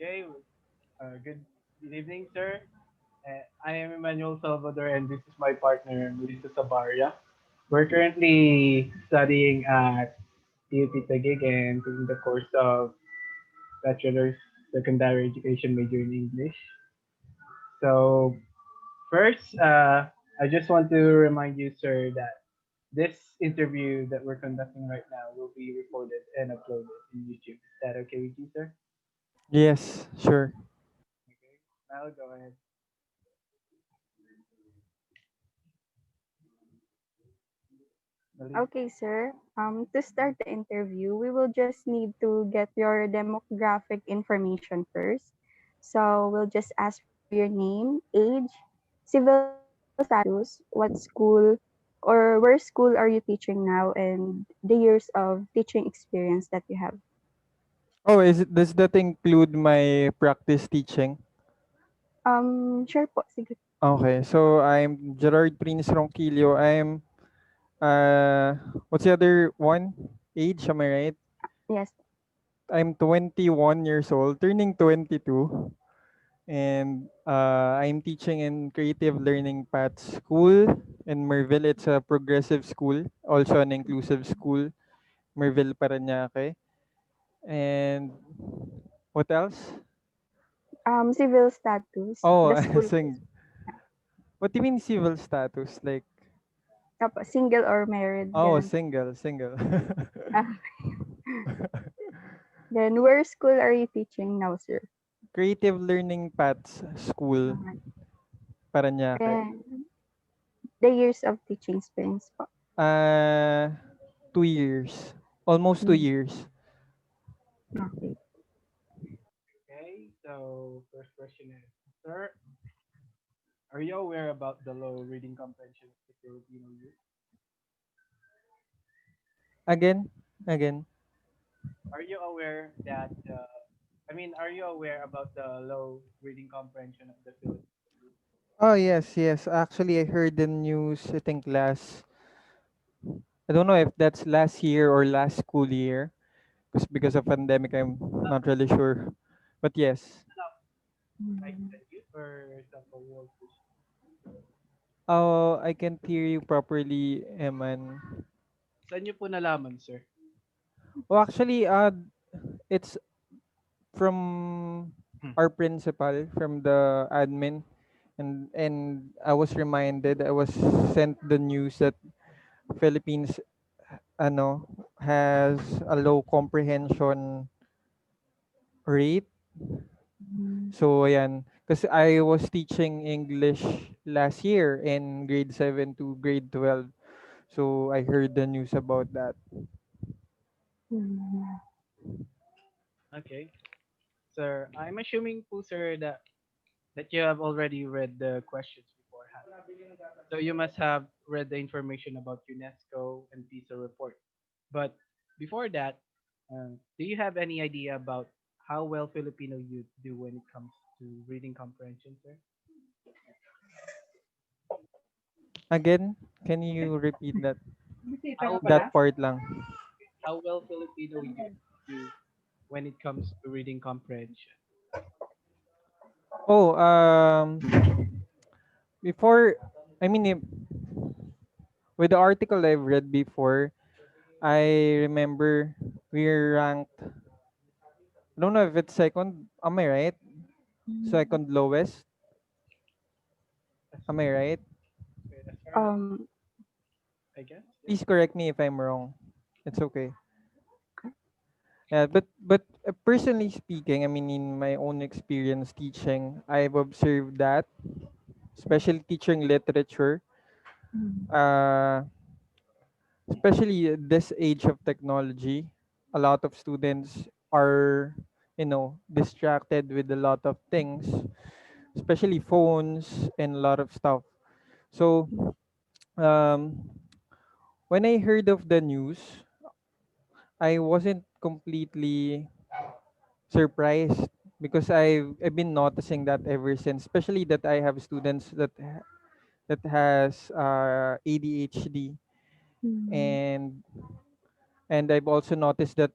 Okay, good evening, sir. I am Emmanuel Salvador, and this is my partner, Melissa Sabaria. We're currently studying at PUP Taguig and taking the course of Bachelor's Secondary Education major in English. So, first, I just want to remind you, sir, that this interview that we're conducting right now will be recorded and uploaded in YouTube. Is that okay with you, sir? Yes, sure. Okay, now go ahead. Melissa. Okay, sir. To start the interview, we will just need to get your demographic information first. So we'll just ask for your name, age, civil status, what school or where school are you teaching now, and the years of teaching experience that you have. Oh, does that include my practice teaching? Sure po, sige. Okay, so I'm Gerard Prince Ronquillo. Uh what's the other one? Age, am I right? Yes. I'm 21 years old, turning 22. And I'm teaching in Creative Learning Path School in Merville. It's a progressive school, also an inclusive school, Merville, Parañaque. And what else? Civil status, Oh, the school. what do you mean civil status? Like, Opo, single or married, oh, ganun. single. Ah, then where school are you teaching now, sir? Creative Learning Paths School, Ah, Parañaque. and the years of teaching experience po. Uh, 2 years. Almost two Mm, years. okay. Okay, so first question is, sir, are you aware about the low reading comprehension of the Filipino youth? Again, again. Are you aware that, are you aware about the low reading comprehension of the Filipino youth? Oh, yes, yes. Actually, I heard the news, I think I don't know if that's last year or last school year. Because of pandemic, I'm not really sure. But yes. Like Mm. the youth or some world vision? Oh, I can't hear you properly, Eman. Saan niyo po nalaman, sir? Oh, actually, it's from Hmm. our principal, from the admin, and I was reminded, I was sent the news that Philippines ano has a low comprehension rate. Mm. So ayan, kasi I was teaching English last year in grade 7 to grade 12. So I heard the news about that. Mm. Okay. Sir, I'm assuming po, sir, that you have already read the questions beforehand. So you must have read the information about UNESCO and PISA report. But before that, do you have any idea about how well Filipino youth do when it comes to reading comprehension, sir? Again, can you repeat How well that part lang? how well Filipino youth do when it comes to reading comprehension? Oh, before, I mean, with the article I've read before, I remember we're ranked, I don't know if it's second, am I right? Mm. Second lowest, As, am I right? as far as Um, I guess, yes. Please correct me if I'm wrong. It's okay. Yeah, but personally speaking, I mean, in my own experience teaching, I've observed that, especially teaching literature, mm. uh, especially this age of technology, a lot of students are, distracted with a lot of things, especially phones and a lot of stuff. So, um, when I heard of the news, I wasn't completely surprised because I've been noticing that ever since, especially that I have students that has ADHD, Mm. and I've also noticed that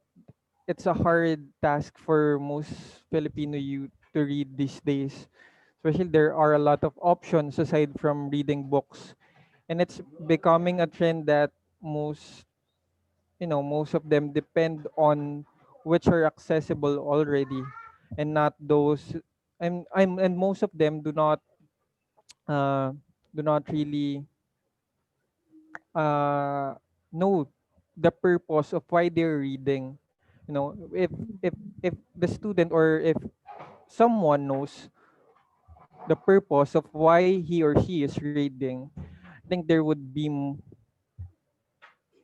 it's a hard task for most Filipino youth to read these days. Especially there are a lot of options aside from reading books, and it's becoming a trend that most most of them depend on which are accessible already, and not those. And most of them uh do not really uh know the purpose of why they're reading. If the student, or if someone knows the purpose of why he or she is reading, I think there would be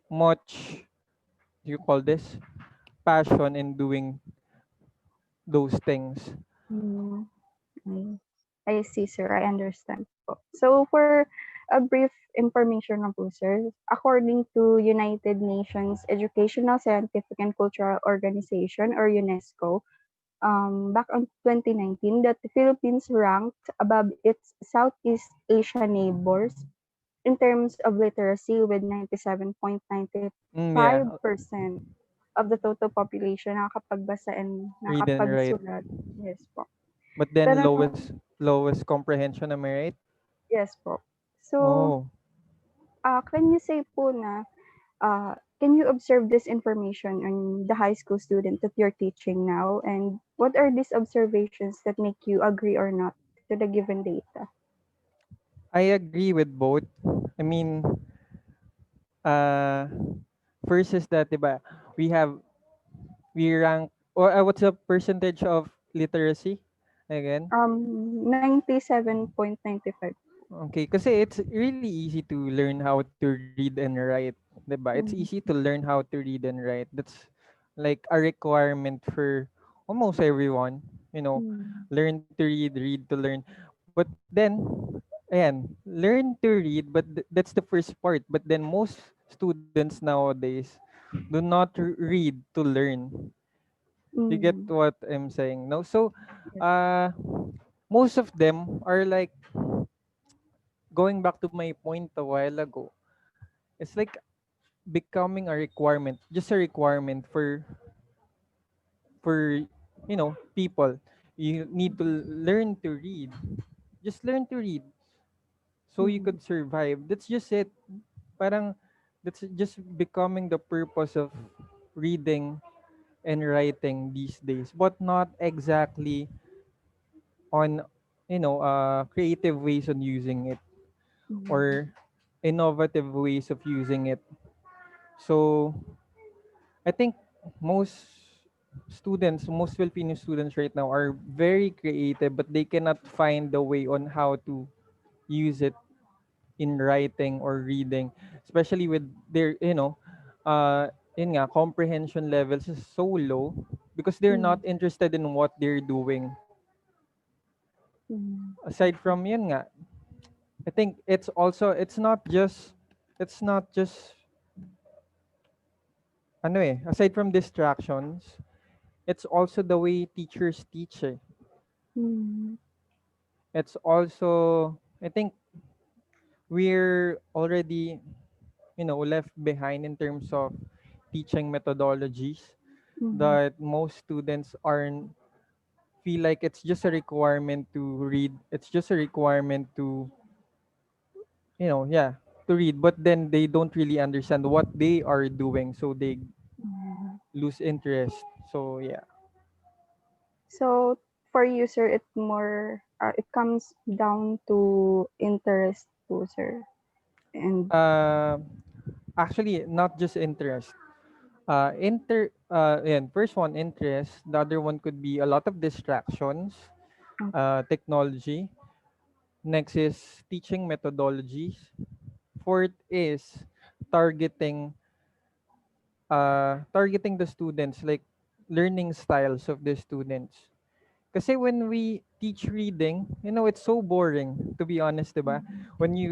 much, you call this, passion in doing those things. Mm, I see, sir. I understand po. So, for a brief information na po, sir, according to United Nations Educational, Scientific, and Cultural Organization, or UNESCO, back on 2019, that the Philippines ranked above its Southeast Asia neighbors in terms of literacy, with 97.95% Yeah, of the total population nakakapagbasa and read and write. nakapagsulat. Yes po. But then Pero lowest comprehension, am I right? yes po. So, Oh, can you say po na, can you observe this information on the high school student that you're teaching now? And what are these observations that make you agree or not to the given data? I agree with both. I mean, uh, first is that, diba, we have, we rank, or what's the percentage of literacy again? 97.95. Okay, kasi it's really easy to learn how to read and write, 'di ba? It's easy Mm, to learn how to read and write. That's like a requirement for almost everyone, mm, learn to read to learn. But then, ayan, learn to read, but that's the first part. But then most students nowadays do not read to learn. You get mm, what I'm saying? No? So, yes. uh, most of them are like, going back to my point a while ago, it's like becoming a requirement, just a requirement for people. You need to learn to read. Just learn to read so you Mm, could survive. That's just it. Parang that's just becoming the purpose of reading and writing these days, but not exactly on creative ways on using it, mm, or innovative ways of using it. So I think most most Filipino students right now are very creative, but they cannot find the way on how to use it in writing or reading, especially with their, yun nga, comprehension levels is so low because they're not mm, interested in what they're doing. mm, Aside from yun nga, I think it's not just aside from distractions, it's also the way teachers teach. mm, It's also, I think, we're already, left behind in terms of teaching methodologies, mm, that most students aren't feel like it's just a requirement to read. It's just a requirement to, yeah, to read. But then they don't really understand what they are doing, so they mm. lose interest. So yeah. So for you, sir, it comes down to interest too, sir. And Uh, Actually, not just interest. First one, interest. The other one could be a lot of distractions, technology. Next is teaching methodologies. Fourth is targeting targeting the students, like learning styles of the students. Kasi when we teach reading, it's so boring, to be honest, diba?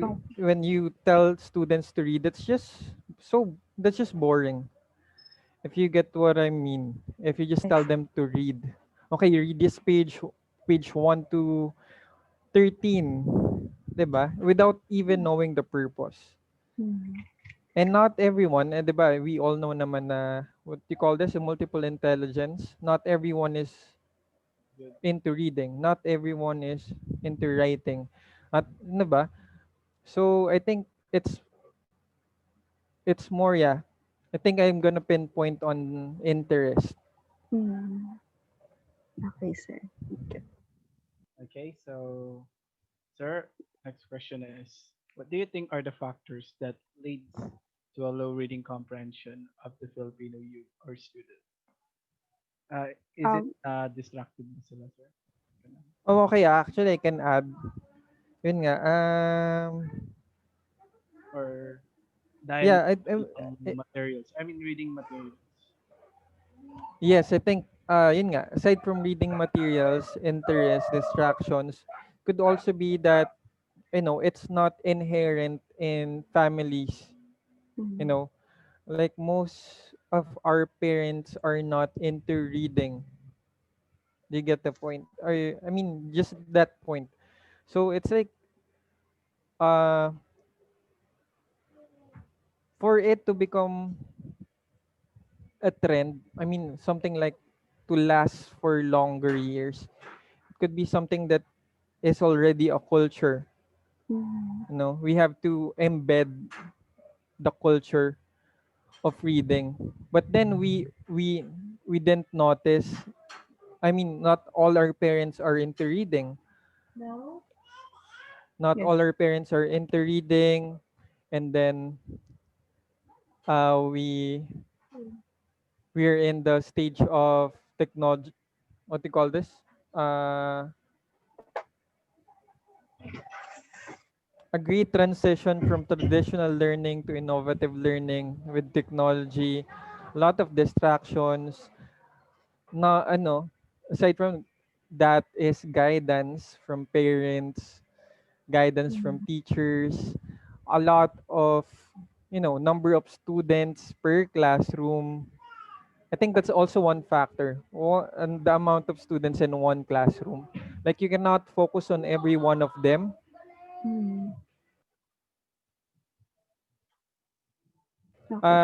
oh, When you tell students to read, that's just boring. If you get what I mean, if you just tell yes. them to read, okay, you read this page 1 to 13, 'di ba? Without even knowing the purpose. Mm, And not everyone, 'di ba? We all know naman na what you call this, a multiple intelligence. Not everyone is Good. into reading. Not everyone is into writing. At ano ba? So I think it's more, yeah. I think I'm gonna pinpoint on interest. Mm. Okay, sir. Thank you. Okay, so sir, next question is, what do you think are the factors that leads to a low reading comprehension of the Filipino youth or student? Is it Um, distracted na sila, sir? Ganun. Oh, okay. Actually, I can add. Yun nga. Or dahil Yeah. lang materials? I mean, reading materials. Yes, I think. Yun nga. Aside from reading materials, interest, distractions, could also be that it's not inherent in families. You mm, know, like most of our parents are not into reading. Do you get the point? Or I mean, just that point. So it's like uh for it to become a trend, I mean something like to last for longer years. It could be something that is already a culture. mm, We have to embed the culture of reading. But then we didn't notice. I mean, not all our parents are into reading. Not yes. all our parents are into reading, and then we're in the stage of technology. What do you call this? Uh, a great transition from traditional learning to innovative learning with technology, a lot of distractions. Na ano, aside from that is guidance from parents, guidance from Mm, teachers, a lot of number of students per classroom. I think that's also one factor. And the amount of students in one classroom. Like you cannot focus on every one of them. mm, okay.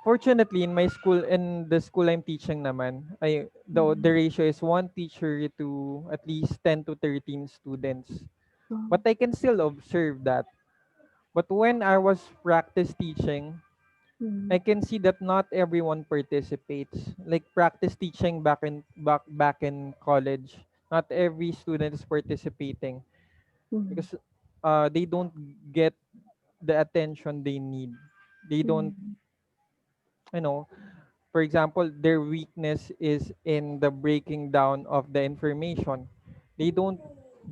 Fortunately, in my school, in the school I'm teaching naman, the Mm, ratio is one teacher to at least 10 to 13 students. But mm, I can still observe that. But when I was practice teaching, I mm, can see that not everyone participates. Like practice teaching back in college, not every student is participating mm, because they don't get the attention they need. They don't, mm, you know, for example, their weakness is in the breaking down of the information. They don't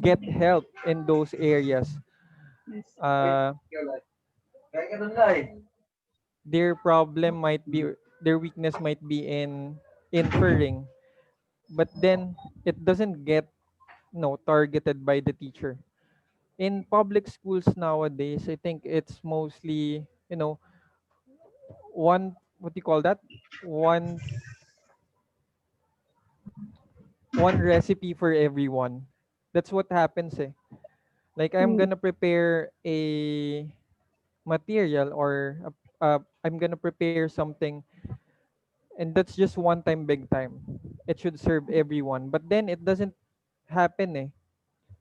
get help in those areas. yes. Uh, their problem might be, their weakness might be in inferring, but then it doesn't get targeted by the teacher. In public schools nowadays, I think it's mostly one, what do you call that, one one recipe for everyone. That's what happens, eh. Like I'm Mm, gonna prepare a material or I'm gonna prepare something, and that's just one time big time. It should serve everyone, but then it doesn't happen, eh.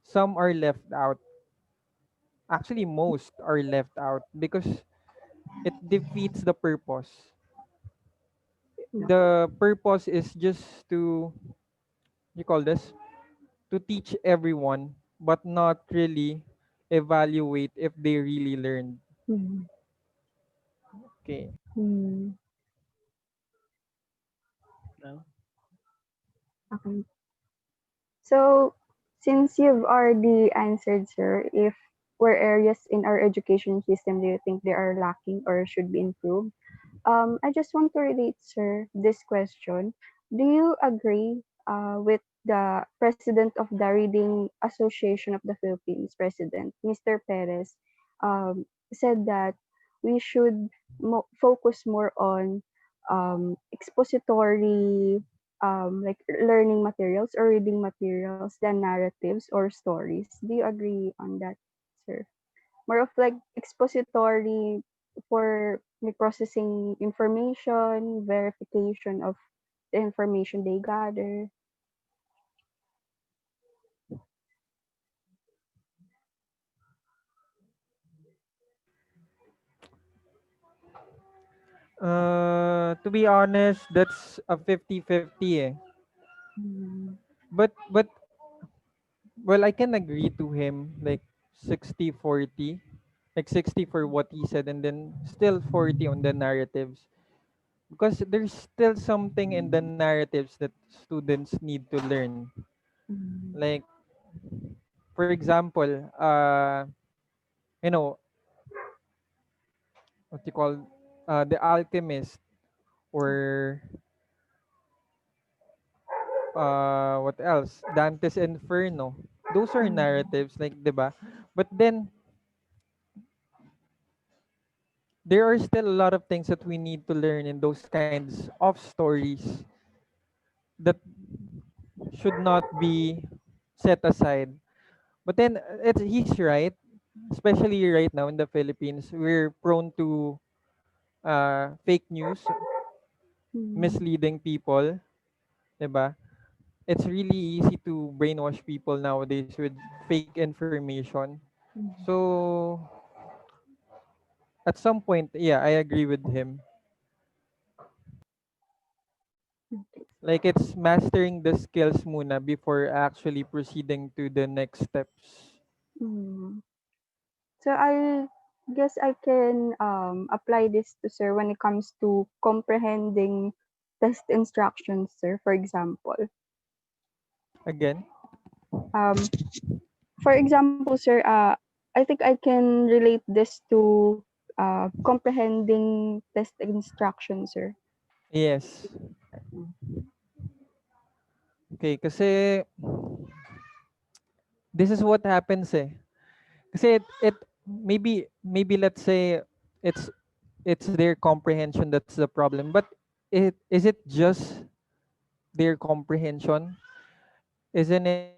Some are left out. Actually, most are left out because it defeats the purpose. okay. The purpose is just to, you call this, to teach everyone, but not really evaluate if they really learned. Mm, Okay. mm, No? okay. So, since you've already answered, sir, if were areas in our education system do you think they are lacking or should be improved? I just want to relate, sir, this question. Do you agree with the president of the Reading Association of the Philippines, President Mr. Perez, said that we should focus more on expository, like learning materials or reading materials than narratives or stories. Do you agree on that, sir? More of like expository for like processing information, verification of the information they gather. To be honest, that's a 50-50 eh. Mm, But well, I can agree to him like 60-40, like 60 for what he said and then still 40 on the narratives, because there's still something in the narratives that students need to learn. mm, Like for example, you know, what you call the alchemist, or what else, Dante's Inferno. Those are mm, narratives, like, 'di ba? But then there are still a lot of things that we need to learn in those kinds of stories that should not be set aside. But then he's right, especially right now in the Philippines, we're prone to fake news, mm, misleading people, 'di ba? It's really easy to brainwash people nowadays with fake information. mm. So at some point, yeah, I agree with him. Okay. Like it's mastering the skills muna before actually proceeding to the next steps. Mm. So I guess I can apply this to sir when it comes to comprehending test instructions, sir. For example, Again, um, for example, sir, I think I can relate this to comprehending test instructions, sir. yes. Okay, kasi this is what happens eh. Kasi it maybe let's say it's it's their comprehension that's the problem. But it just their comprehension? Isn't it